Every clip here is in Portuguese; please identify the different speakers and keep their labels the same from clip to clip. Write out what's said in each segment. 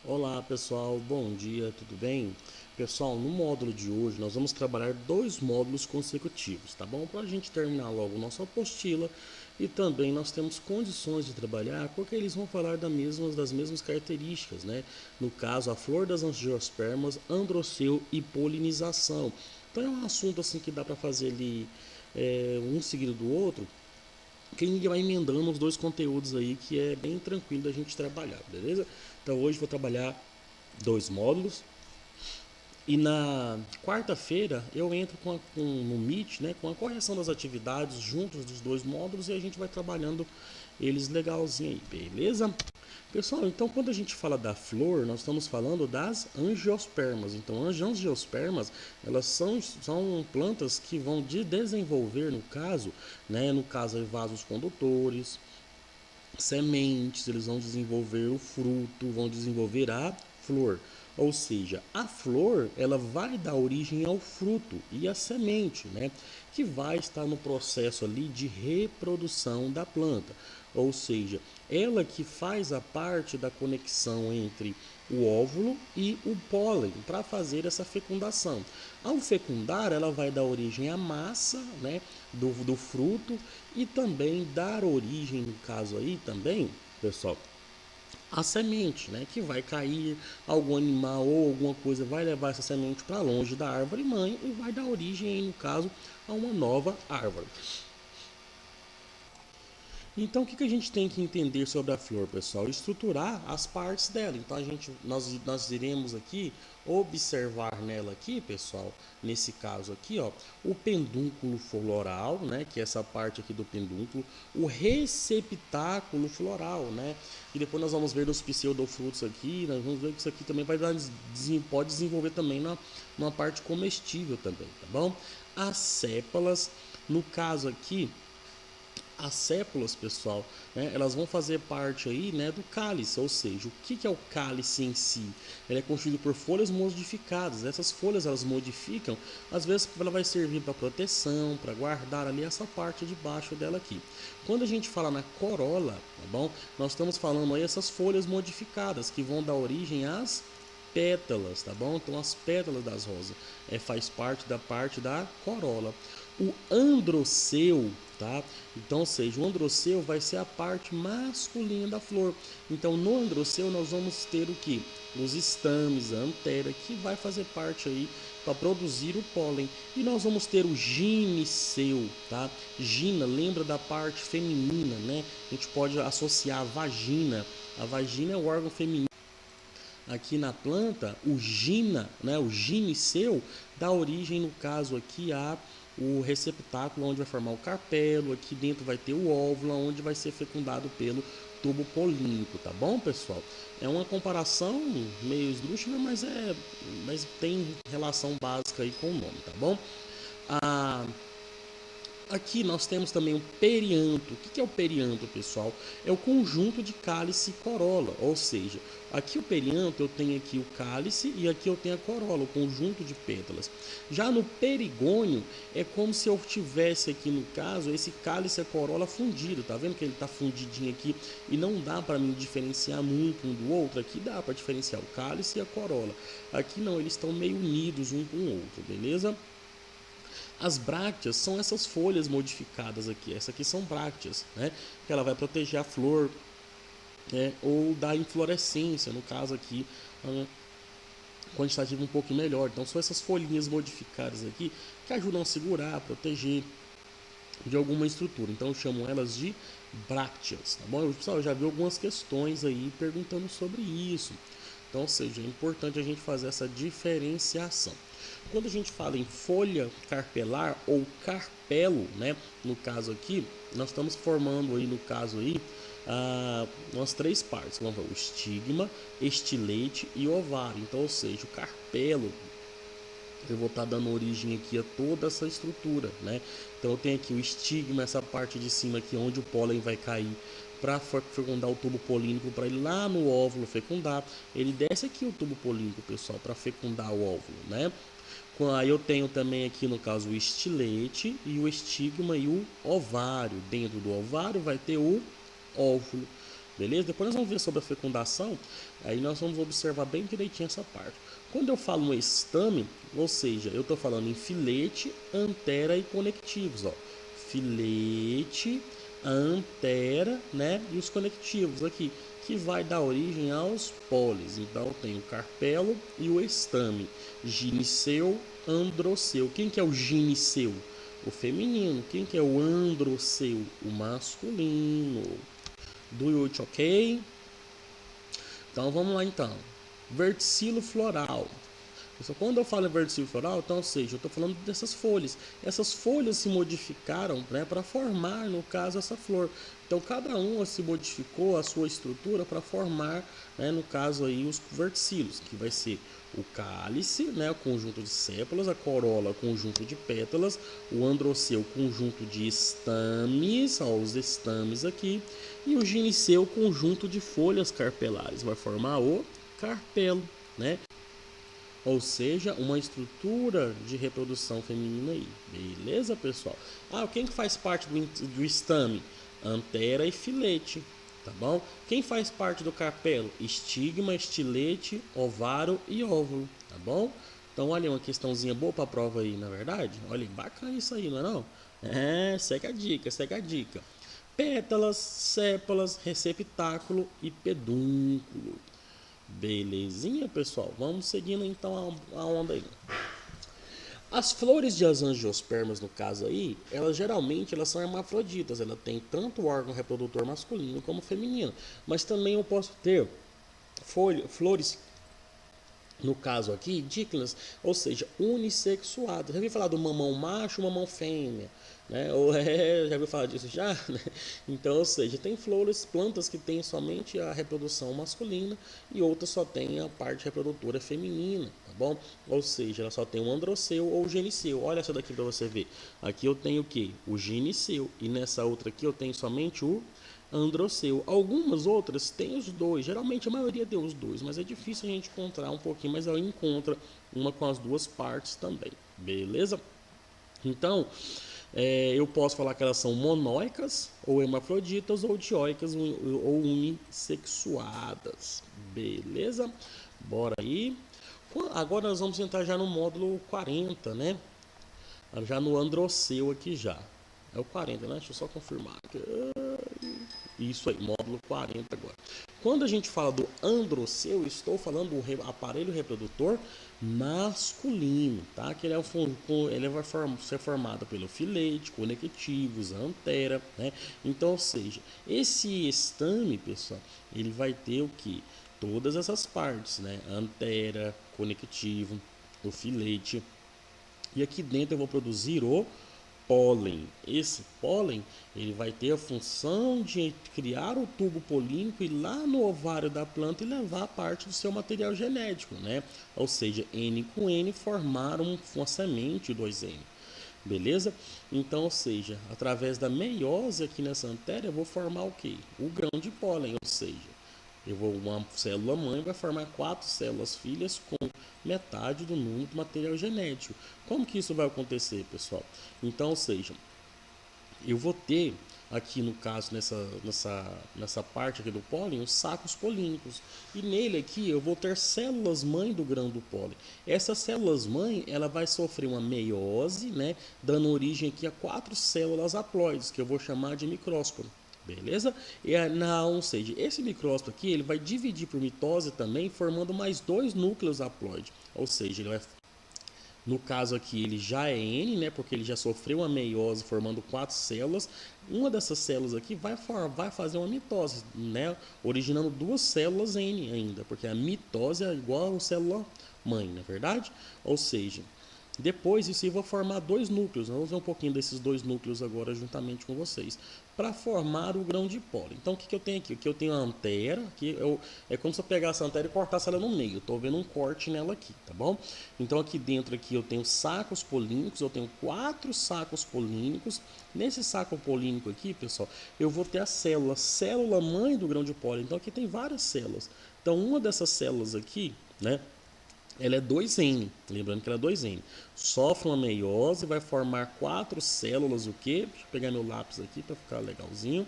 Speaker 1: Olá pessoal, bom dia, tudo bem? Pessoal, no módulo de hoje nós vamos trabalhar dois módulos consecutivos, tá bom? Para a gente terminar logo nossa apostila e também nós temos condições de trabalhar porque eles vão falar das mesmas características, né? No caso, a flor das angiospermas, androceu e polinização. Então é um assunto assim que dá para fazer ali um seguido do outro, que a gente vai emendando os dois conteúdos aí, que é bem tranquilo da gente trabalhar, beleza? Então hoje vou trabalhar dois módulos e na quarta-feira eu entro no Meet, né, com a correção das atividades juntos dos dois módulos e a gente vai trabalhando eles legalzinho aí, beleza? Pessoal, então quando a gente fala da flor, nós estamos falando das angiospermas. Então, as angiospermas, elas são plantas que vão desenvolver, no caso, vasos condutores, sementes, eles vão desenvolver o fruto, vão desenvolver a flor. Ou seja, a flor, ela vai dar origem ao fruto e à semente, né? Que vai estar no processo ali de reprodução da planta. Ou seja, ela que faz a parte da conexão entre o óvulo e o pólen para fazer essa fecundação. Ao fecundar, ela vai dar origem à massa, né, do fruto e também dar origem, no caso aí também, pessoal, a semente, né, que vai cair, algum animal ou alguma coisa vai levar essa semente para longe da árvore mãe e vai dar origem, no caso, a uma nova árvore. Então, o que a gente tem que entender sobre a flor, pessoal? Estruturar as partes dela. Então, nós iremos aqui observar nela aqui, pessoal, nesse caso aqui, ó, o pedúnculo floral, né, que é essa parte aqui do pedúnculo, o receptáculo floral, né, e depois nós vamos ver nos pseudofrutos aqui, nós vamos ver que isso aqui também pode desenvolver também numa parte comestível também, tá bom? As sépalas, no caso aqui, as sépulas, pessoal, né, elas vão fazer parte aí, né, do cálice, ou seja, o que é o cálice em si? Ele é constituído por folhas modificadas. Essas folhas elas modificam, às vezes ela vai servir para proteção, para guardar ali essa parte de baixo dela aqui. Quando a gente fala na corola, tá bom? Nós estamos falando aí essas folhas modificadas que vão dar origem às pétalas, tá bom? Então as pétalas das rosas faz parte da corola. O androceu, tá? Então, ou seja, o androceu vai ser a parte masculina da flor. Então, no androceu nós vamos ter o que? Os estames, a antera, que vai fazer parte aí para produzir o pólen. E nós vamos ter o gineceu, tá? Gina, lembra da parte feminina, né? A gente pode associar a vagina. A vagina é o órgão feminino. Aqui na planta, o gina, né, o gineceu, dá origem, no caso aqui, a o receptáculo onde vai formar o carpelo, aqui dentro vai ter o óvulo, onde vai ser fecundado pelo tubo polínico, tá bom, pessoal? É uma comparação meio esdrúxula, mas tem relação básica aí com o nome, tá bom? A Aqui nós temos também o perianto. O que é o perianto, pessoal? É o conjunto de cálice e corola, ou seja, aqui o perianto eu tenho aqui o cálice e aqui eu tenho a corola, o conjunto de pétalas. Já no perigônio é como se eu tivesse aqui no caso esse cálice e a corola fundido, tá vendo que ele está fundidinho aqui e não dá para mim diferenciar muito um do outro? Aqui dá para diferenciar o cálice e a corola. Aqui não, eles estão meio unidos um com o outro, beleza? As brácteas são essas folhas modificadas aqui. Essas aqui são brácteas, né? Que ela vai proteger a flor, né? Ou da inflorescência, no caso aqui, quantitativa um pouco melhor. Então são essas folhinhas modificadas aqui que ajudam a segurar, a proteger de alguma estrutura. Então eu chamo elas de brácteas, tá bom? Pessoal, eu já vi algumas questões aí perguntando sobre isso. Então, ou seja, é importante a gente fazer essa diferenciação. Quando a gente fala em folha carpelar ou carpelo, né, no caso aqui, nós estamos formando aí, no caso aí, umas três partes. Vamos ver, o estigma, estilete e ovário. Então, ou seja, o carpelo, eu vou estar dando origem aqui a toda essa estrutura, né? Então eu tenho aqui o estigma, essa parte de cima aqui onde o pólen vai cair para fecundar o tubo polínico, para ir lá no óvulo fecundar. Ele desce aqui o tubo polínico, pessoal, para fecundar o óvulo, né? Aí eu tenho também aqui no caso o estilete e o estigma e o ovário. Dentro do ovário vai ter o óvulo, beleza? Depois nós vamos ver sobre a fecundação, aí nós vamos observar bem direitinho essa parte. Quando eu falo no estame, ou seja, eu estou falando em filete, antera e conectivos, ó. Filete, antera, né? E os conectivos aqui, que vai dar origem aos pólis. Então tem o carpelo e o estame, gineceu, androceu. Quem que é o gineceu? O feminino. Quem que é o androceu? O masculino. Do it, ok? Então vamos lá então. Verticilo floral. Quando eu falo em verticilo floral, então, ou seja, eu estou falando dessas folhas. Essas folhas se modificaram, né, para formar, no caso, essa flor. Então, cada uma se modificou a sua estrutura para formar, né, no caso aí, os verticilos, que vai ser o cálice, né, o conjunto de sépalas, a corola, conjunto de pétalas, o androceu, conjunto de estames, ó, os estames aqui, e o gineceu, conjunto de folhas carpelares, vai formar o carpelo, né? Ou seja, uma estrutura de reprodução feminina aí. Beleza, pessoal? Quem que faz parte do estame? Antera e filete, tá bom? Quem faz parte do carpelo? Estigma, estilete, ovário e óvulo, tá bom? Então, olha, uma questãozinha boa para a prova aí, na é verdade? Olha, bacana isso aí, não é não? Segue a dica, segue a dica. Pétalas, sépalas, receptáculo e pedúnculo. Belezinha, pessoal? Vamos seguindo então a onda aí. As flores de angiospermas, no caso aí, elas geralmente são hermafroditas. Ela tem tanto o órgão reprodutor masculino como feminino. Mas também eu posso ter flores, no caso aqui, díclinas, ou seja, unissexuadas. Já ouviu falar do mamão macho, mamão fêmea? Né? Já ouviu falar disso já? Então, ou seja, tem flores, plantas que têm somente a reprodução masculina e outras só têm a parte reprodutora feminina, tá bom? Ou seja, ela só tem o androceu ou o gineceu. Olha essa daqui para você ver. Aqui eu tenho o que? O gineceu. E nessa outra aqui eu tenho somente o androceu. Algumas outras têm os dois, geralmente a maioria tem os dois, mas é difícil a gente encontrar um pouquinho, mas ela encontra uma com as duas partes também, beleza? Então, eu posso falar que elas são monóicas, ou hermafroditas, ou dioicas, ou unissexuadas, beleza? Bora aí. Agora nós vamos entrar já no módulo 40, né? Já no androceu aqui já. É o 40, né? Deixa eu só confirmar aqui. Isso aí, módulo 40 agora. Quando a gente fala do androceu, estou falando do aparelho reprodutor masculino, tá? Que ele vai ser formado pelo filete, conectivos, antera, né? Então, ou seja, esse estame, pessoal, ele vai ter o que? Todas essas partes, né? Antera, conectivo, o filete. E aqui dentro eu vou produzir o pólen. Esse pólen ele vai ter a função de criar o tubo polínico e lá no ovário da planta e levar parte do seu material genético, né? Ou seja, N com N formar uma semente 2N. Beleza? Então, ou seja, através da meiose aqui nessa antera eu vou formar o que? O grão de pólen, ou seja, uma célula mãe vai formar 4 células filhas com metade do número do material genético. Como que isso vai acontecer, pessoal? Então, ou seja, eu vou ter aqui no caso, nessa parte aqui do pólen, os sacos polínicos. E nele aqui eu vou ter células mãe do grão do pólen. Essas células mãe, ela vai sofrer uma meiose, né, dando origem aqui a 4 células haploides, que eu vou chamar de micrósporo. Beleza? Ou seja, esse micrósporo aqui ele vai dividir por mitose também, formando mais 2 núcleos haploides. Ou seja, ele vai, no caso aqui ele já é N, né? Porque ele já sofreu uma meiose formando 4 células. Uma dessas células aqui vai fazer uma mitose, né? Originando 2 células N ainda, porque a mitose é igual a célula mãe, na verdade? Ou seja, depois isso eu vou formar 2 núcleos. Vamos ver um pouquinho desses 2 núcleos agora juntamente com vocês, para formar o grão de pólen. Então o que eu tenho aqui? Aqui eu tenho a antera, é como se eu pegasse a antera e cortasse ela no meio. Estou vendo um corte nela aqui, tá bom? Então aqui dentro aqui eu tenho sacos polínicos, eu tenho 4 sacos polínicos. Nesse saco polínico aqui, pessoal, eu vou ter a célula mãe do grão de pólen. Então aqui tem várias células. Então uma dessas células aqui, né, ela é 2N, lembrando que ela é 2N. Sofre uma meiose, vai formar 4 células, o quê? Deixa eu pegar meu lápis aqui para ficar legalzinho.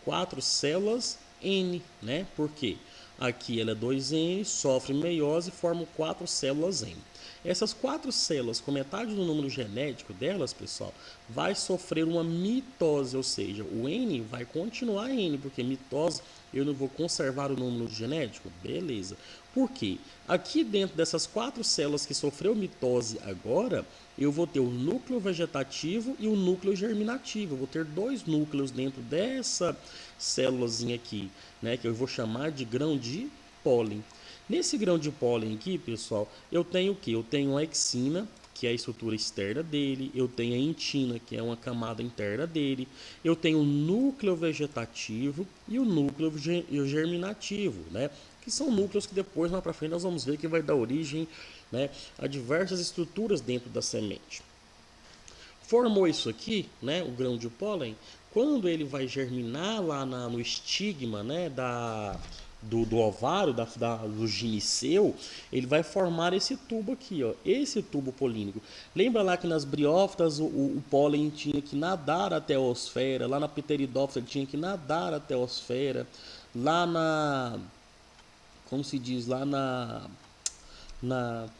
Speaker 1: 4 células N, né? Por quê? Aqui ela é 2N, sofre meiose e forma 4 células N. Essas 4 células, com metade do número genético delas, pessoal, vai sofrer uma mitose, ou seja, o N vai continuar N, porque mitose eu não vou conservar o número genético? Beleza. Por quê? Aqui dentro dessas 4 células que sofreu mitose agora, eu vou ter o núcleo vegetativo e o núcleo germinativo. Eu vou ter 2 núcleos dentro dessa célulazinha aqui, né, que eu vou chamar de grão de pólen. Nesse grão de pólen aqui, pessoal, eu tenho o que? Eu tenho a exina, que é a estrutura externa dele, eu tenho a entina, que é uma camada interna dele, eu tenho o núcleo vegetativo e o núcleo germinativo, né? Que são núcleos que depois, lá para frente, nós vamos ver que vai dar origem, né, a diversas estruturas dentro da semente. Formou isso aqui, né, o grão de pólen, quando ele vai germinar lá no estigma, né, do ovário, do gineceu, ele vai formar esse tubo aqui, ó, esse tubo polínico. Lembra lá que nas briófitas o pólen tinha que nadar até a osfera, lá na pteridófita ele tinha que nadar até a osfera, lá como se diz, lá na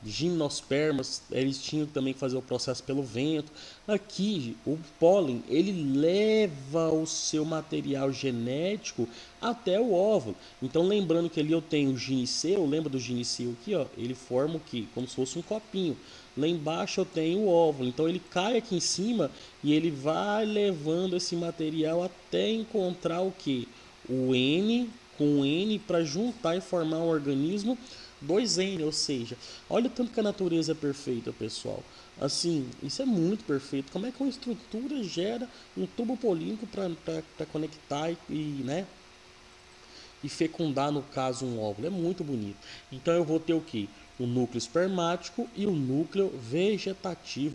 Speaker 1: gimnospermas, eles tinham também que fazer o processo pelo vento. Aqui, o pólen, ele leva o seu material genético até o óvulo. Então, lembrando que ali eu tenho o gineceu, lembra do gineceu aqui, ó? Ele forma o quê? Como se fosse um copinho. Lá embaixo eu tenho o óvulo. Então, ele cai aqui em cima e ele vai levando esse material até encontrar o quê? O N com o N para juntar e formar um organismo 2N, ou seja, olha tanto que a natureza é perfeita, pessoal. Assim, isso é muito perfeito. Como é que uma estrutura gera um tubo polínico para conectar né, e fecundar, no caso, um óvulo? É muito bonito. Então eu vou ter o que? O núcleo espermático e o núcleo vegetativo.